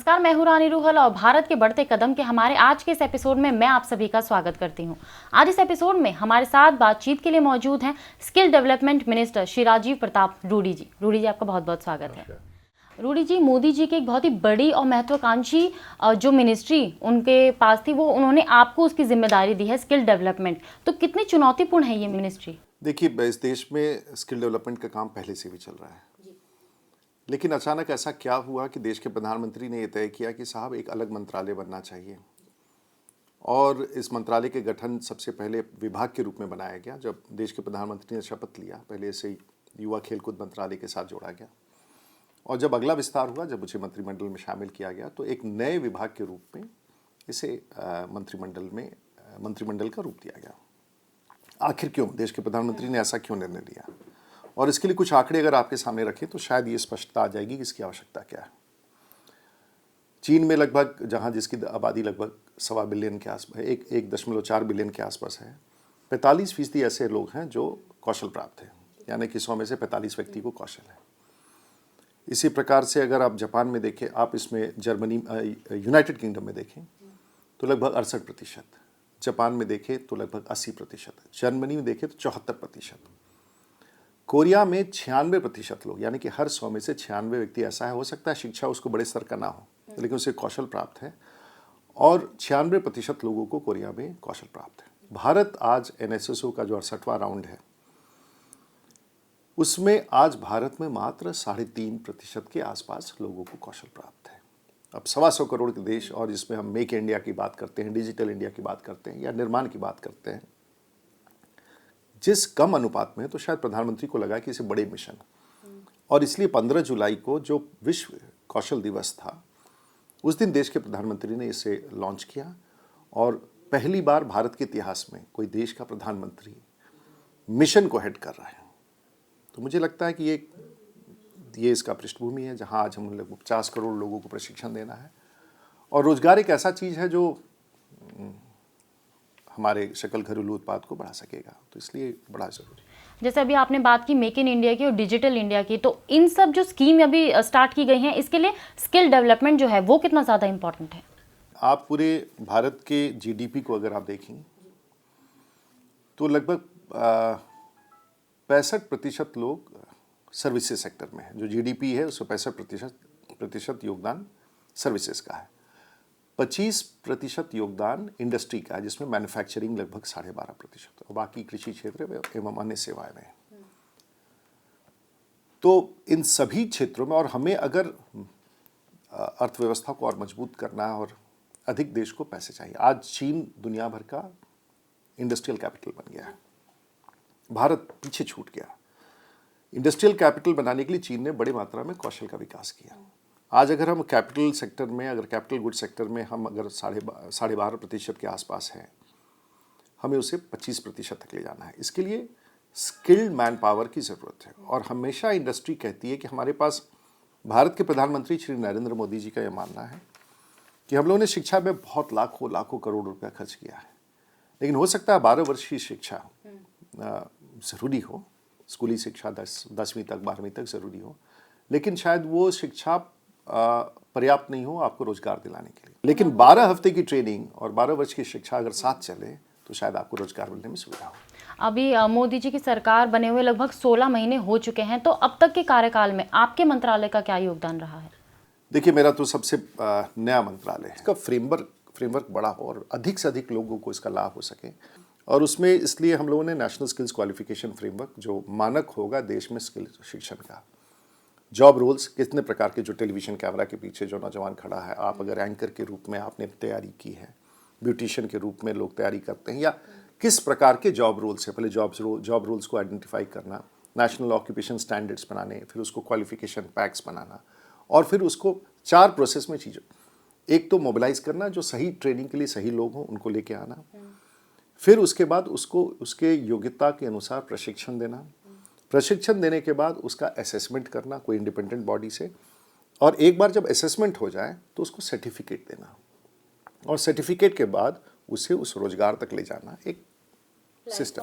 नमस्कार, मैं हूं रानी रूहल और भारत के बढ़ते कदम के हमारे आज के इस एपिसोड में मैं आप सभी का स्वागत करती हूं। आज इस एपिसोड में हमारे साथ बातचीत के लिए मौजूद हैं skill development minister Shri Rajiv Pratap Rudy ji. Rudy ji, आपका बहुत बहुत स्वागत है। रूडी जी, मोदी जी की एक बहुत ही बड़ी और महत्वाकांक्षी जो मिनिस्ट्री उनके पास थी, वो उन्होंने आपको उसकी जिम्मेदारी दी है, स्किल डेवलपमेंट। तो कितनी चुनौतीपूर्ण है ये मिनिस्ट्री? देखिए, इस देश में स्किल डेवलपमेंट का काम पहले से भी चल रहा है, लेकिन अचानक ऐसा क्या हुआ कि देश के प्रधानमंत्री ने यह तय किया कि साहब एक अलग मंत्रालय बनना चाहिए। और इस मंत्रालय के गठन सबसे पहले विभाग के रूप में बनाया गया। जब देश के प्रधानमंत्री ने शपथ लिया, पहले से युवा खेलकूद मंत्रालय के साथ जोड़ा गया, और जब अगला विस्तार हुआ, जब उसे मंत्रिमंडल में शामिल किया गया, तो एक नए विभाग के रूप में इसे मंत्रिमंडल का रूप दिया गया। आखिर क्यों देश के प्रधानमंत्री ने ऐसा क्यों निर्णय लिया, और इसके लिए कुछ आंकड़े अगर आपके सामने रखें तो शायद ये स्पष्टता आ जाएगी कि इसकी आवश्यकता क्या है। चीन में लगभग, जहां जिसकी आबादी लगभग 1.25 बिलियन के आसपास, 1.4 बिलियन के आसपास है, 45% ऐसे लोग हैं जो कौशल प्राप्त हैं, यानी कि 100 में से 45 व्यक्ति को कौशल है। इसी प्रकार से अगर आप जापान में देखें, आप इसमें जर्मनी, यूनाइटेड किंगडम में देखें तो लगभग 68%, जापान में देखें तो लगभग 80%, जर्मनी में देखें तो 74%, कोरिया में 96% लोग, यानी कि हर 100 में से 96 व्यक्ति ऐसा है, हो सकता है शिक्षा उसको बड़े स्तर का ना हो, लेकिन उसे कौशल प्राप्त है, और 96% लोगों को कोरिया में कौशल प्राप्त है। भारत आज NSSO का जो 68वां राउंड है, उसमें आज भारत में मात्र 3.5% के आसपास लोगों को कौशल प्राप्त है। अब 125 करोड़ के देश, और जिसमें हम मेक इंडिया की बात करते हैं, डिजिटल इंडिया की बात करते हैं, या निर्माण की बात करते हैं, जिस कम अनुपात में, तो शायद प्रधानमंत्री को लगा कि इसे बड़े मिशन, और इसलिए 15 जुलाई को जो विश्व कौशल दिवस था, उस दिन देश के प्रधानमंत्री ने इसे लॉन्च किया, और पहली बार भारत के इतिहास में कोई देश का प्रधानमंत्री मिशन को हेड कर रहा है। तो मुझे लगता है कि ये इसका पृष्ठभूमि है, जहां आज हम लगभग 50 करोड़ लोगों को प्रशिक्षण देना है, और रोजगार एक ऐसा चीज है जो हमारे सकल घरेलू उत्पाद को बढ़ा सकेगा, तो इसलिए बड़ा जरूरी है। जैसे अभी आपने बात की मेक इन इंडिया की और डिजिटल इंडिया की, तो इन सब जो स्कीम अभी स्टार्ट की गई हैं, इसके लिए स्किल डेवलपमेंट जो है वो कितना ज़्यादा इम्पोर्टेंट है? आप पूरे भारत के GDP को अगर आप देखें तो लगभग 65% लोग सर्विसेज सेक्टर में है। जो GDP है उसमें 65% योगदान सर्विसेज का है, 25% योगदान इंडस्ट्री का है, जिसमें मैन्युफैक्चरिंग लगभग 12.5%, और बाकी कृषि क्षेत्र एवं अन्य सेवाएं में। तो इन सभी क्षेत्रों में, और हमें अगर अर्थव्यवस्था को और मजबूत करना है और अधिक देश को पैसे चाहिए। आज चीन दुनिया भर का इंडस्ट्रियल कैपिटल बन गया है, भारत पीछे छूट गया। इंडस्ट्रियल कैपिटल बनाने के लिए चीन ने बड़ी मात्रा में कौशल का विकास किया। आज अगर हम कैपिटल सेक्टर में, अगर कैपिटल गुड सेक्टर में हम अगर 12.5% के आसपास हैं, हमें उसे 25% तक ले जाना है। इसके लिए स्किल्ड मैन पावर की ज़रूरत है, और हमेशा इंडस्ट्री कहती है कि हमारे पास, भारत के प्रधानमंत्री श्री नरेंद्र मोदी जी का यह मानना है कि हम लोगों ने शिक्षा में बहुत लाखों करोड़ रुपया खर्च किया है, लेकिन हो सकता है 12 वर्ष की शिक्षा ज़रूरी हो, स्कूली शिक्षा 10वीं तक 12वीं तक ज़रूरी हो, लेकिन शायद वो शिक्षा पर्याप्त नहीं हो आपको रोजगार दिलाने के लिए। लेकिन 12 हफ्ते की ट्रेनिंग और 12 वर्ष की शिक्षा अगर साथ चले तो शायद आपको रोजगार मिलने में सुविधा हो। अभी मोदी जी की सरकार बने हुए लगभग 16 महीने हो चुके हैं, तो अब तक के कार्यकाल में आपके मंत्रालय का क्या योगदान रहा है? देखिए, मेरा तो सबसे नया मंत्रालय है, इसका फ्रेमवर्क बड़ा हो और अधिक से अधिक लोगों को इसका लाभ हो सके, और उसमें इसलिए हम लोगों ने नेशनल स्किल्स क्वालिफिकेशन फ्रेमवर्क, जो मानक होगा देश में स्किल शिक्षण का, जॉब रोल्स, कितने प्रकार के, जो टेलीविजन कैमरा के पीछे जो नौजवान खड़ा है, आप अगर एंकर के रूप में आपने तैयारी की है, ब्यूटिशियन के रूप में लोग तैयारी करते हैं, या किस प्रकार के जॉब रोल्स है, पहले जॉब रोल्स को आइडेंटिफाई करना, नेशनल ऑक्यूपेशन स्टैंडर्ड्स बनाने, फिर उसको क्वालिफिकेशन पैक्स बनाना, और फिर उसको 4 प्रोसेस में चीज़ें, एक तो मोबिलाइज करना, जो सही ट्रेनिंग के लिए सही लोग हों उनको लेके आना, फिर उसके बाद उसको उसके योग्यता के अनुसार प्रशिक्षण देना, प्रशिक्षण देने के बाद उसका असेसमेंट करना कोई इंडिपेंडेंट बॉडी से, और एक बार जब असेसमेंट हो जाए तो उसको सर्टिफिकेट देना, और सर्टिफिकेट के बाद उसे उस रोजगार तक ले जाना, एक सिस्टम।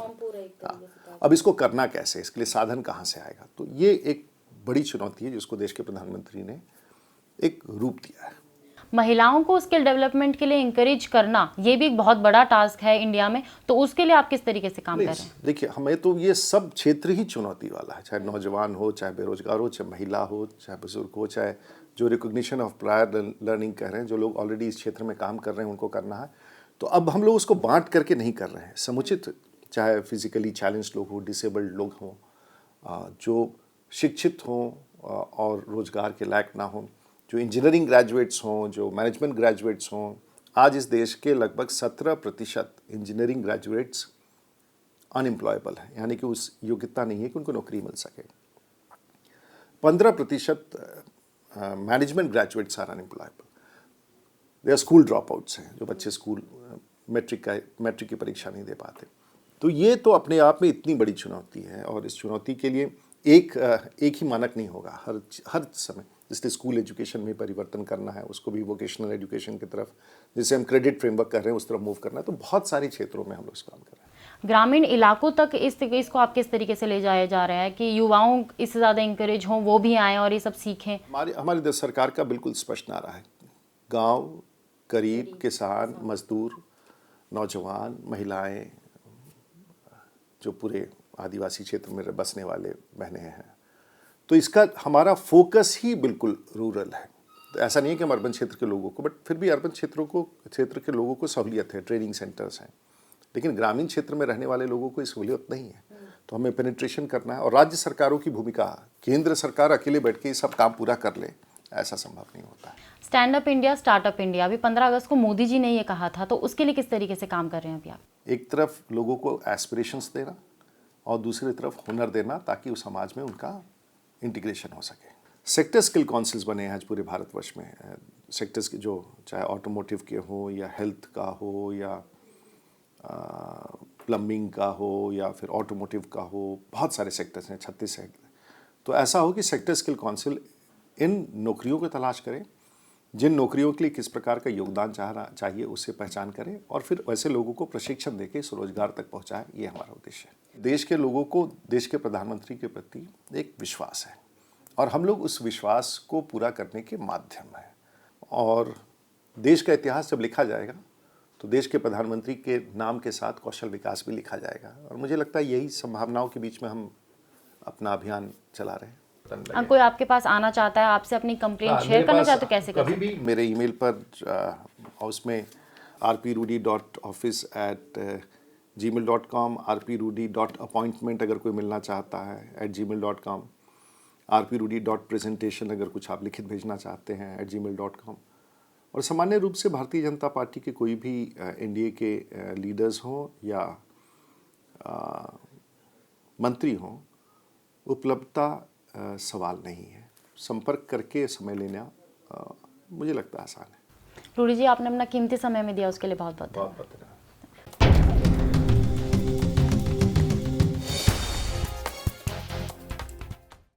हाँ, अब इसको करना कैसे, इसके लिए साधन कहाँ से आएगा, तो ये एक बड़ी चुनौती है जिसको देश के प्रधानमंत्री ने एक रूप दिया है। महिलाओं को स्किल डेवलपमेंट के लिए इंकरेज करना ये भी एक बहुत बड़ा टास्क है इंडिया में, तो उसके लिए आप किस तरीके से काम कर रहे हैं? देखिए, हमें तो ये सब क्षेत्र ही चुनौती वाला है, चाहे नौजवान हो, चाहे बेरोजगार हो, चाहे महिला हो, चाहे बुजुर्ग हो, चाहे जो रिकॉग्निशन ऑफ प्रायर लर्निंग कह रहे हैं, जो लोग ऑलरेडी इस क्षेत्र में काम कर रहे हैं उनको करना है। तो अब हम लोग उसको बांट करके नहीं कर रहे हैं, समुचित, चाहे फिजिकली चैलेंज लोग हों, डिसेबल्ड लोग हों, जो शिक्षित हों और रोजगार के लायक ना हों, जो इंजीनियरिंग ग्रेजुएट्स हों, जो मैनेजमेंट ग्रेजुएट्स हों। आज इस देश के लगभग 17% इंजीनियरिंग ग्रेजुएट्स अनएम्प्लॉयबल हैं, यानी कि उस योग्यता नहीं है कि उनको नौकरी मिल सके। 15% management graduates are unemployable. They are school dropouts हैं, जो बच्चे स्कूल मैट्रिक की परीक्षा नहीं दे पाते। तो ये तो अपने आप में इतनी बड़ी चुनौती है, और इस चुनौती के लिए एक ही मानक नहीं होगा हर समय। इसलिए स्कूल एजुकेशन में परिवर्तन करना है, उसको भी वोकेशनल एजुकेशन की तरफ, जैसे हम क्रेडिट फ्रेमवर्क कर रहे हैं, उस तरफ मूव करना है। तो बहुत सारे क्षेत्रों में हम लोग इस काम कर रहे हैं। ग्रामीण इलाकों तक इसको आप किस तरीके से ले जाया जा रहा है कि युवाओं इससे ज़्यादा इंकरेज हों, वो भी आएँ और ये सब सीखें? हमारी सरकार का बिल्कुल स्पष्ट नारा है, गाँव, गरीब, किसान, मजदूर, नौजवान, महिलाएं, जो पूरे आदिवासी क्षेत्र में बसने वाले बहनें हैं। तो इसका हमारा फोकस ही बिल्कुल रूरल है। तो ऐसा नहीं है कि हम अर्बन क्षेत्र के लोगों को, बट फिर भी अर्बन क्षेत्र के लोगों को सहूलियत है, ट्रेनिंग सेंटर्स हैं, लेकिन ग्रामीण क्षेत्र में रहने वाले लोगों को सहूलियत नहीं है। तो हमें पेनिट्रेशन करना है, और राज्य सरकारों की भूमिका, केंद्र सरकार अकेले बैठ के ये सब काम पूरा कर ले, ऐसा संभव नहीं होता है। Stand up India, startup India, अभी 15 अगस्त को मोदी जी ने ये कहा था, तो उसके लिए किस तरीके से काम कर रहे हैं अभी आप? एक तरफ लोगों को एस्पिरेशंस देना और दूसरी तरफ हुनर देना, ताकि उस समाज में उनका इंटीग्रेशन हो सके। सेक्टर स्किल काउंसिल्स बने हैं आज पूरे भारतवर्ष में। सेक्टर्स के, जो चाहे ऑटोमोटिव के हो, या हेल्थ का हो, या प्लम्बिंग का हो, या फिर ऑटोमोटिव का हो, बहुत सारे सेक्टर्स हैं, 36 सेक्टर। तो ऐसा हो कि सेक्टर स्किल काउंसिल इन नौकरियों को तलाश करें, जिन नौकरियों के लिए किस प्रकार का योगदान चाहिए उसे पहचान करें, और फिर वैसे लोगों को प्रशिक्षण देके स्वरोजगार तक पहुंचाएं। ये हमारा उद्देश्य है। देश के लोगों को देश के प्रधानमंत्री के प्रति एक विश्वास है, और हम लोग उस विश्वास को पूरा करने के माध्यम हैं। और देश का इतिहास जब लिखा जाएगा तो देश के प्रधानमंत्री के नाम के साथ कौशल विकास भी लिखा जाएगा, और मुझे लगता है यही संभावनाओं के बीच में हम अपना अभियान चला रहे हैं। कोई आपके पास आना चाहता है, आपसे अपनी कंप्लेंट शेयर करना चाहते, कैसे कर सकते हैं? कभी भी मेरे ईमेल पर, उसमें rprudy.office@gmail.com, rprudy.appointment अगर कोई मिलना चाहता है @gmail.com, rprudy.presentation अगर कुछ आप लिखित भेजना चाहते हैं @gmail.com। और सामान्य रूप से भारतीय जनता पार्टी के कोई भी एनडीए के लीडर्स हों या मंत्री हों, उपलब्धता सवाल नहीं है। संपर्क करके समय लेना मुझे लगता है आसान है। रूडी जी, आपने अपना कीमती समय में दिया, उसके लिए बहुत बहुत धन्यवाद।